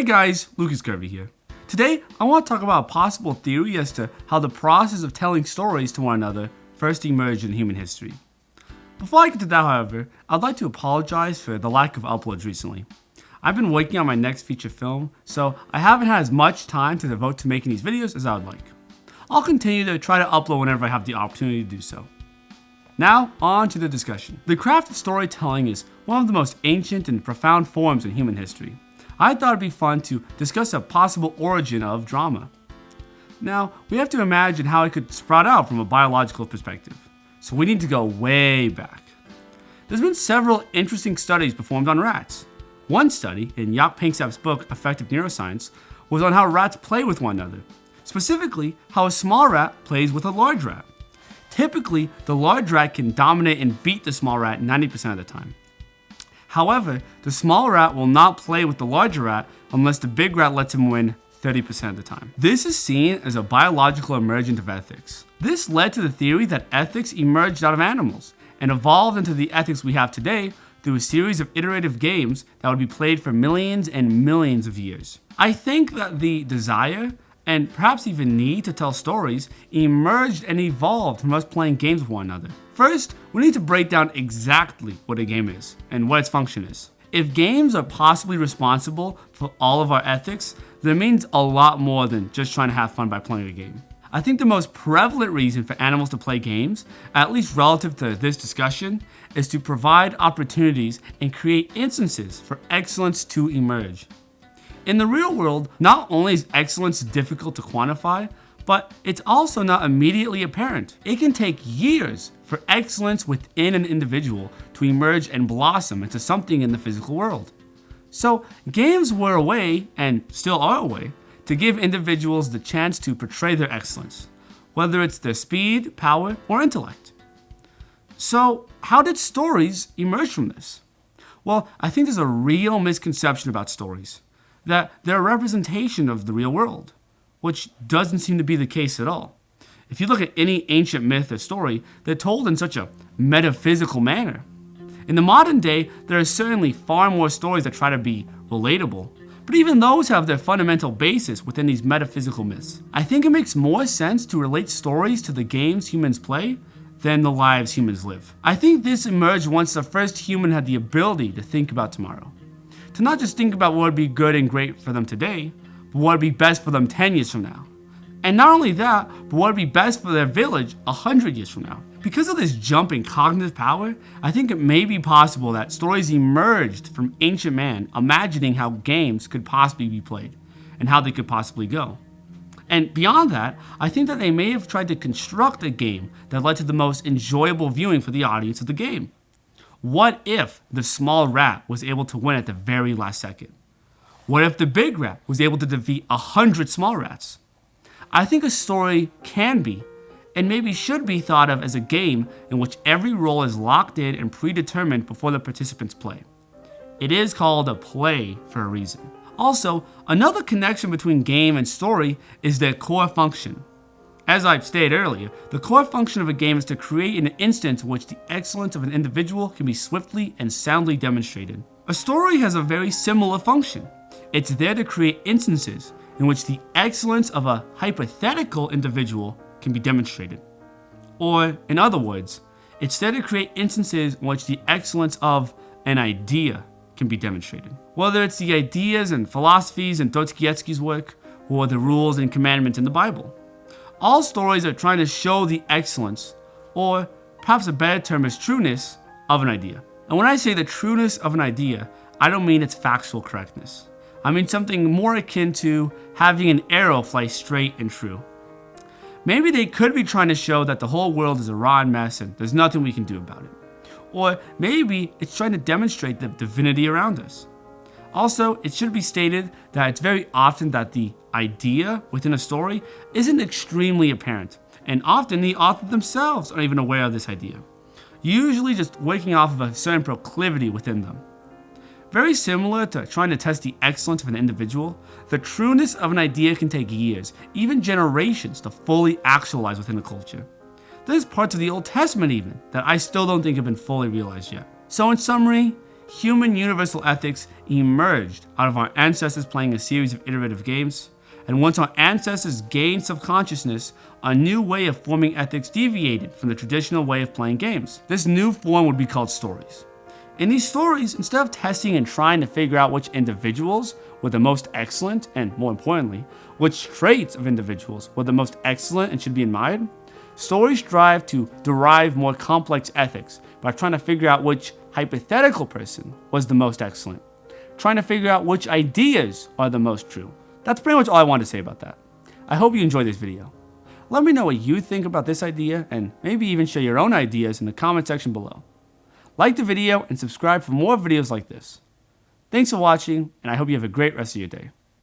Hey guys, Garvey here. Today, I want to talk about a possible theory as to how the process of telling stories to one another first emerged in human history. Before I get to that, however, I'd like to apologize for the lack of uploads recently. I've been working on my next feature film, so I haven't had as much time to devote to making these videos as I would like. I'll continue to try to upload whenever I have the opportunity to do so. Now, on to the discussion. The craft of storytelling is one of the most ancient and profound forms in human history. I thought it'd be fun to discuss a possible origin of drama. Now, we have to imagine how it could sprout out from a biological perspective, so we need to go way back. There's been several interesting studies performed on rats. One study, in Jaap Panksepp's book Effective Neuroscience, was on how rats play with one another, specifically how a small rat plays with a large rat. Typically, the large rat can dominate and beat the small rat 90% of the time. However, the small rat will not play with the larger rat unless the big rat lets him win 30% of the time. This is seen as a biological emergence of ethics. This led to the theory that ethics emerged out of animals and evolved into the ethics we have today through a series of iterative games that would be played for millions and millions of years. I think that the desire and perhaps even need to tell stories emerged and evolved from us playing games with one another. First, we need to break down exactly what a game is and what its function is. If games are possibly responsible for all of our ethics, then it means a lot more than just trying to have fun by playing a game. I think the most prevalent reason for animals to play games, at least relative to this discussion, is to provide opportunities and create instances for excellence to emerge. In the real world, not only is excellence difficult to quantify, but it's also not immediately apparent. It can take years for excellence within an individual to emerge and blossom into something in the physical world. So, games were a way, and still are a way, to give individuals the chance to portray their excellence, whether it's their speed, power, or intellect. So, how did stories emerge from this? Well, I think there's a real misconception about stories, that they're a representation of the real world, which doesn't seem to be the case at all. If you look at any ancient myth or story, they're told in such a metaphysical manner. In the modern day, there are certainly far more stories that try to be relatable, but even those have their fundamental basis within these metaphysical myths. I think it makes more sense to relate stories to the games humans play than the lives humans live. I think this emerged once the first human had the ability to think about tomorrow. To not just think about what would be good and great for them today, but what would be best for them 10 years from now. And not only that, but what would be best for their village 100 years from now. Because of this jump in cognitive power, I think it may be possible that stories emerged from ancient man imagining how games could possibly be played and how they could possibly go. And beyond that, I think that they may have tried to construct a game that led to the most enjoyable viewing for the audience of the game. What if the small rat was able to win at the very last second? What if the big rat was able to defeat 100 small rats? I think a story can be, and maybe should be thought of as a game in which every role is locked in and predetermined before the participants play. It is called a play for a reason. Also, another connection between game and story is their core function. As I've stated earlier, the core function of a game is to create an instance in which the excellence of an individual can be swiftly and soundly demonstrated. A story has a very similar function. It's there to create instances in which the excellence of a hypothetical individual can be demonstrated. Or, in other words, it's there to create instances in which the excellence of an idea can be demonstrated. Whether it's the ideas and philosophies in Dostoevsky's work, or the rules and commandments in the Bible. All stories are trying to show the excellence, or perhaps a better term is trueness, of an idea. And when I say the trueness of an idea, I don't mean its factual correctness. I mean something more akin to having an arrow fly straight and true. Maybe they could be trying to show that the whole world is a rotten mess and there's nothing we can do about it. Or maybe it's trying to demonstrate the divinity around us. Also, it should be stated that it's very often that the idea within a story isn't extremely apparent, and often the author themselves aren't even aware of this idea, usually just working off of a certain proclivity within them. Very similar to trying to test the excellence of an individual, the trueness of an idea can take years, even generations, to fully actualize within a culture. There's parts of the Old Testament even that I still don't think have been fully realized yet. So in summary, human universal ethics emerged out of our ancestors playing a series of iterative games, and once our ancestors gained subconsciousness, a new way of forming ethics deviated from the traditional way of playing games. This new form would be called stories. In these stories, instead of testing and trying to figure out which individuals were the most excellent, and more importantly, which traits of individuals were the most excellent and should be admired, stories strive to derive more complex ethics by trying to figure out which hypothetical person was the most excellent, trying to figure out which ideas are the most true. That's pretty much all I wanted to say about that. I hope you enjoyed this video. Let me know what you think about this idea, and maybe even share your own ideas in the comment section below. Like the video and subscribe for more videos like this. Thanks for watching, and I hope you have a great rest of your day.